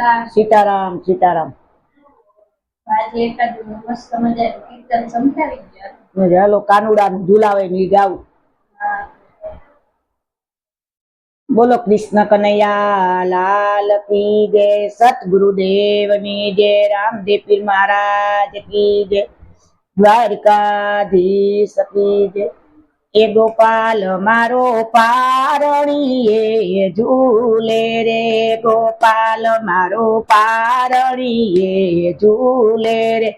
સીતારામ સીતારામ આજે એકાદું મસ્ત મજાનું કીર્તન સમજાવી ગયા. હાલો કાનુડાનું ઝુલાવે ની ગાવું. બોલો કૃષ્ણ કનૈયા લાલ કી જય, સતગુરુદેવ ની જય, રામદેવ પીર મહારાજ કી જય, દ્વારકાધીશ કી જય. એ ગોપાલ મારો પારણીએ ઝૂલે રે, ગોપાલ મારો પારણીએ ઝૂલે રે,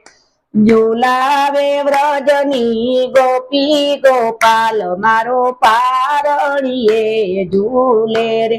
ઝુલાવે વ્રજની ગોપી, ગોપાલ મારો પારણીએ ઝૂલે રે,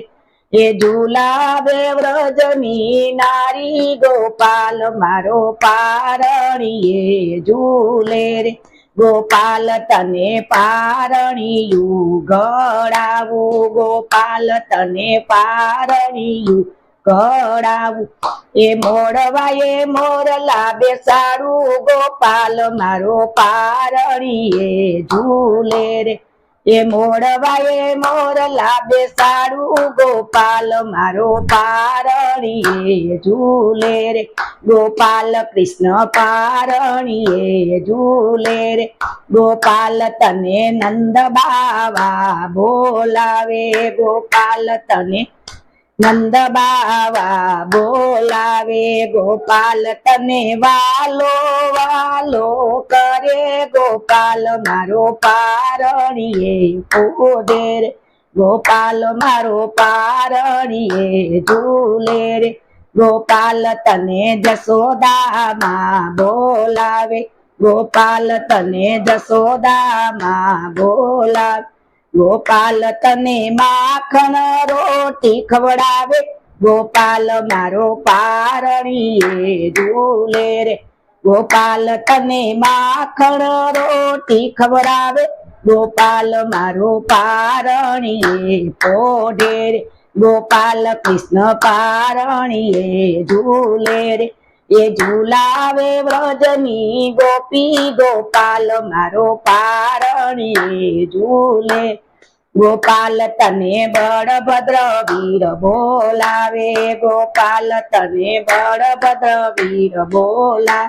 એ ઝુલાવે વ્રજની નારી, ગોપાલ મારો પારણીએ ઝૂલે રે, ગોપાલ તને પારણિયું ઘડાવું, ગોપાલ તને પારણિયું ઘડાવું, એ મોડવાએ મોરલા બેસાડું, ગોપાલ મારો પારણીએ ઝૂલે રે, એ મોડવાએ મોરલા બેસાડું, ગોપાલ મારો પારણીએ ઝૂલે રે, ગોપાલ કૃષ્ણ પારણીએ ઝૂલે રે, ગોપાલ તને નંદ બાવા બોલાવે, ગોપાલ તને નંદ બાવા બોલાવે, ગોપાલ તને વાલો વાલો કરે, ગોપાલ મારો પારણીએ પોધે રે, ગોપાલ મારો પારણીએ ઝૂલે રે, ગોપાલ તને જશોદામાં બોલાવે, ગોપાલ તને જશોદામાં બોલાવે, ગોપાલ તને માખણ રોટી ખવડાવે, ગોપાલ મારો પારણીએ ઝૂલે રે, ગોપાલ તને માખણ રોટી ખવડાવે, ગોપાલ મારો પારણીએ પોઢે રે, ગોપાલ કૃષ્ણ પારણીએ ઝૂલે રે, એ ઝુલાવે વ્રજની ગોપી, ગોપાલ મારો પારણીએ ઝૂલે, ગોપાલ તને બળભદ્ર વીર બોલાવે, ગોપાલ તને બળભદ્ર વીર બોલા,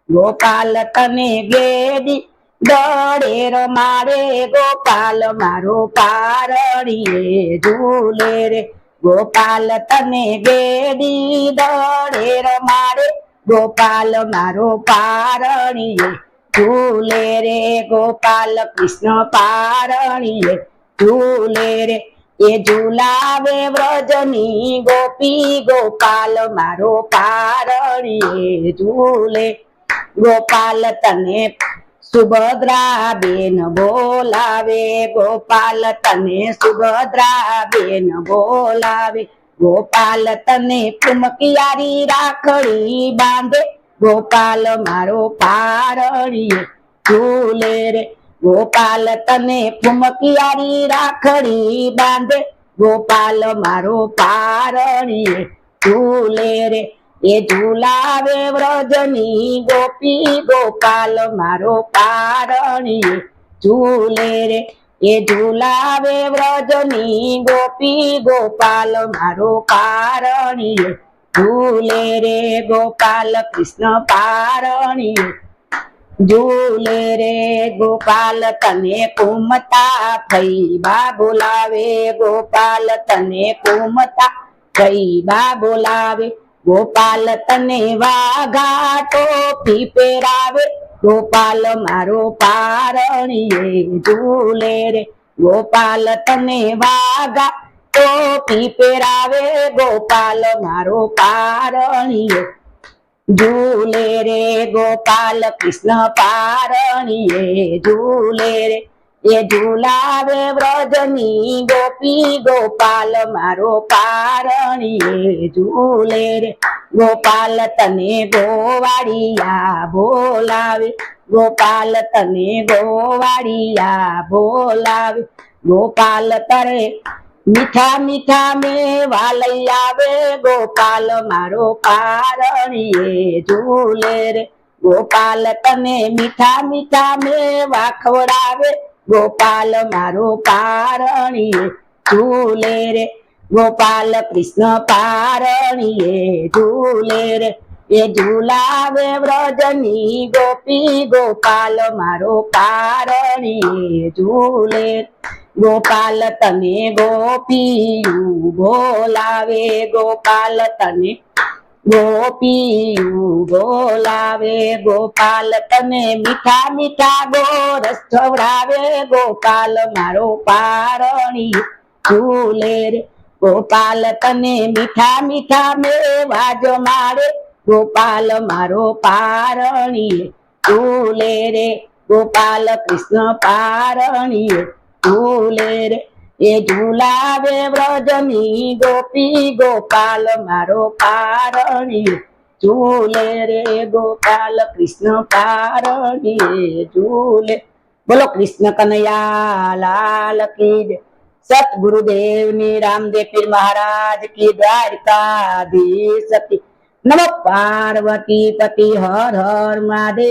ગોપાલ તને ગેડી દળેર મારે, ગોપાલ મારો પારણીએ ઝૂલે રે, ગોપાલ તને ગેડી દળેર મારે, ગોપાલ મારો પારણીએ ઝૂલે રે, ગોપાલ કૃષ્ણ પારણીએ ઝૂલે રે, એ ઝુલાવે વ્રજની ગોપી, ગોપાલ મારો પારણીએ ઝૂલે, ગોપાલ તને સુભદ્રા બેન બોલાવે, ગોપાલ તને સુભદ્રા બેન બોલાવે, ગોપાલ તને કુમકિયારી રાખડી બાંધે, ગોપાલ મારો પારણીએ ઝૂલે રે, ગોપાલ તને કુમકિયારી રાખડી બાંધે, ગોપાલ મારો પારણીએ ઝૂલે રે, એ ઝુલાવે વ્રજની ગોપી, ગોપાલ મારો પારણીએ ઝૂલે રે, એ ઝુલાવે વ્રજની ગોપી, ગોપાલ મારો પારણીએ ઝૂલે રે, ગોપાલ કૃષ્ણ પારણીએ ઝૂલે રે, ગોપાલ તને કુમતા ફૈબા બોલાવે, ગોપાલ તને કુમતા ફૈબા બોલાવે, ગોપાલ તને વાઘા ટોપી પહેરાવે, ગોપાલ મારો પારણીએ ઝૂલે રે, ગોપાલ તને વાઘા ટોપી પહેરાવે, ગોપાલ મારો પારણીએ ઝૂલે રે, ગોપાલ કૃષ્ણ પારણીએ ઝૂલે રે, એ ઝુલાવે વ્રજની ગોપી, ગોપાલ મારો પારણીએ ઝૂલે રે, ગોપાલ તને ગોવાળિયા બોલાવે, ગોપાલ તને ગોવાળિયા બોલાવે, ગોપાલ તરે મીઠા મીઠા મેવા લઈ આવે, ગોપાલ મારો પારણીએ ઝૂલે રે, ગોપાલ તને મીઠા મીઠા મેવા ખવડાવે, ગોપાલ મારો પારણીએ ઝૂલે રે, ગોપાલ કૃષ્ણ પારણીએ ઝૂલે રે એ ઝૂલાવે વ્રજની ગોપી ગોપાલ મારો પારણીએ ઝૂલે ગોપાલ તને ગોપીયું બોલાવે ગોપાલ તને ગોપીયું બોલાવે ગોપાલ તને મીઠા મીઠા ગોરસ ખવડાવે ગોપાલ મારો પારણી ઝૂલે રે ગોપાલ તને મીઠા મીઠા મેવા જમાડે ગોપાલ મારો પારણી ઝૂલે રે ગોપાલ કૃષ્ણ પારણી ઝૂલે રે એ ઝૂલાવે વ્રજની ગોપી ગોપાલ મારો પારણી ઝૂલે રે ગોપાલ કૃષ્ણ પારણી ઝૂલે બોલો કૃષ્ણ કનૈયા લાલ કી જય સતગુરુદેવની રામદેવ પીર મહારાજ કી દ્વારકાધીશ કી નમઃ પાર્વતી પતિ હર હર મહાદેવ